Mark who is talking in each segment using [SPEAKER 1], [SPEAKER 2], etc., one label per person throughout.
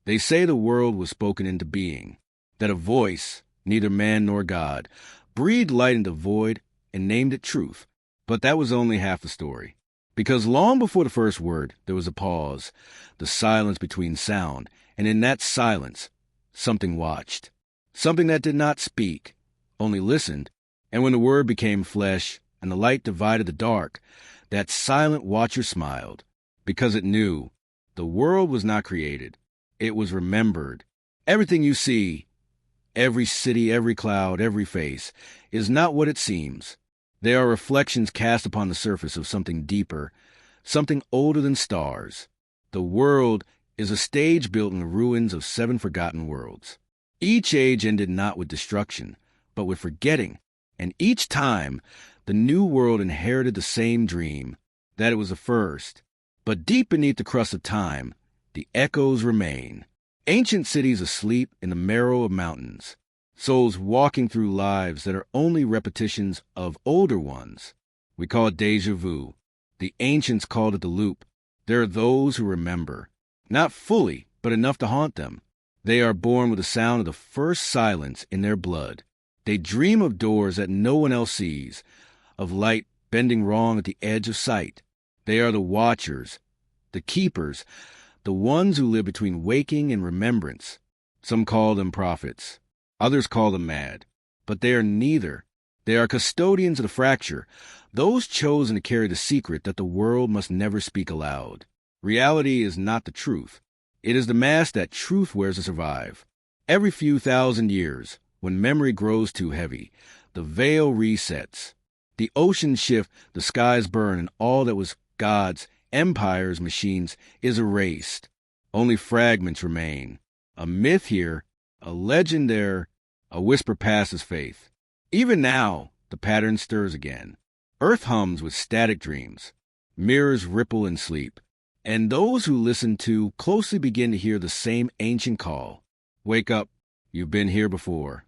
[SPEAKER 1] They say the world was spoken into being, that a voice, neither man nor God, breathed light into void and named it truth. But that was only half the story. Because long before the first word, there was a pause, the silence between sound, and in that silence, something watched. Something that did not speak, only listened, and when the word became flesh and the light divided the dark, that silent watcher smiled, because it knew the world was not created. It was remembered. Everything you see, every city, every cloud, every face, is not what it seems. They are reflections cast upon the surface of something deeper, something older than stars. The world is a stage built in the ruins of 7 forgotten worlds. Each age ended not with destruction, but with forgetting, and each time the new world inherited the same dream, that it was the first. But deep beneath the crust of time, the echoes remain. Ancient cities asleep in the marrow of mountains. Souls walking through lives that are only repetitions of older ones. We call it déjà vu. The ancients called it the loop. There are those who remember. Not fully, but enough to haunt them. They are born with the sound of the first silence in their blood. They dream of doors that no one else sees, of light bending wrong at the edge of sight. They are the watchers, the keepers, the ones who live between waking and remembrance. Some call them prophets. Others call them mad. But they are neither. They are custodians of the fracture, those chosen to carry the secret that the world must never speak aloud. Reality is not the truth. It is the mask that truth wears to survive. Every few thousand years, when memory grows too heavy, the veil resets. The oceans shift, the skies burn, and all that was God's, empires, machines, is erased. Only fragments remain. A myth here, a legend there, a whisper passes faith. Even now, the pattern stirs again. Earth hums with static dreams. Mirrors ripple in sleep. And those who listen too closely begin to hear the same ancient call. Wake up, you've been here before.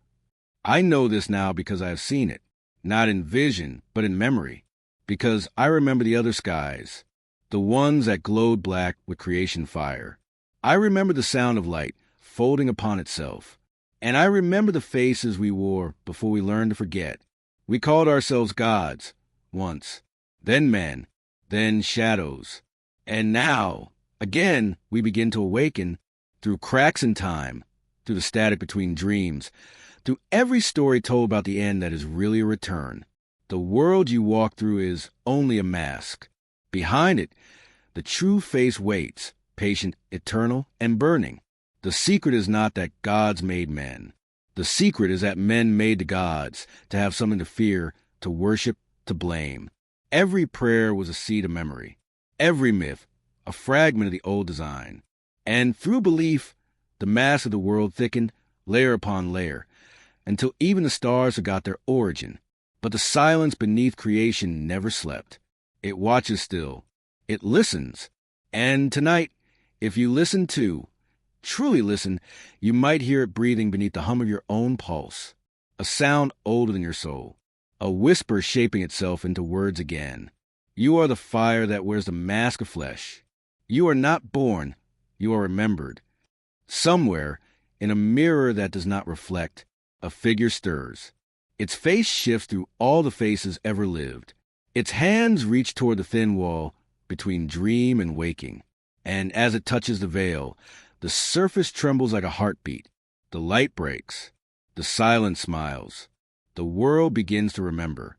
[SPEAKER 1] I know this now because I have seen it, not in vision, but in memory, because I remember the other skies, the ones that glowed black with creation fire. I remember the sound of light folding upon itself, and I remember the faces we wore before we learned to forget. We called ourselves gods once, then men, then shadows. And now, again, we begin to awaken through cracks in time, through the static between dreams, through every story told about the end that is really a return. The world you walk through is only a mask. Behind it, the true face waits, patient, eternal, and burning. The secret is not that gods made men. The secret is that men made the gods to have something to fear, to worship, to blame. Every prayer was a seed of memory. Every myth, a fragment of the old design. And through belief, the mass of the world thickened, layer upon layer, until even the stars forgot their origin. But the silence beneath creation never slept. It watches still. It listens. And tonight, if you listen too, truly listen, you might hear it breathing beneath the hum of your own pulse. A sound older than your soul. A whisper shaping itself into words again. You are the fire that wears the mask of flesh. You are not born, you are remembered. Somewhere, in a mirror that does not reflect, a figure stirs. Its face shifts through all the faces ever lived. Its hands reach toward the thin wall between dream and waking. And as it touches the veil, the surface trembles like a heartbeat. The light breaks. The silence smiles. The world begins to remember.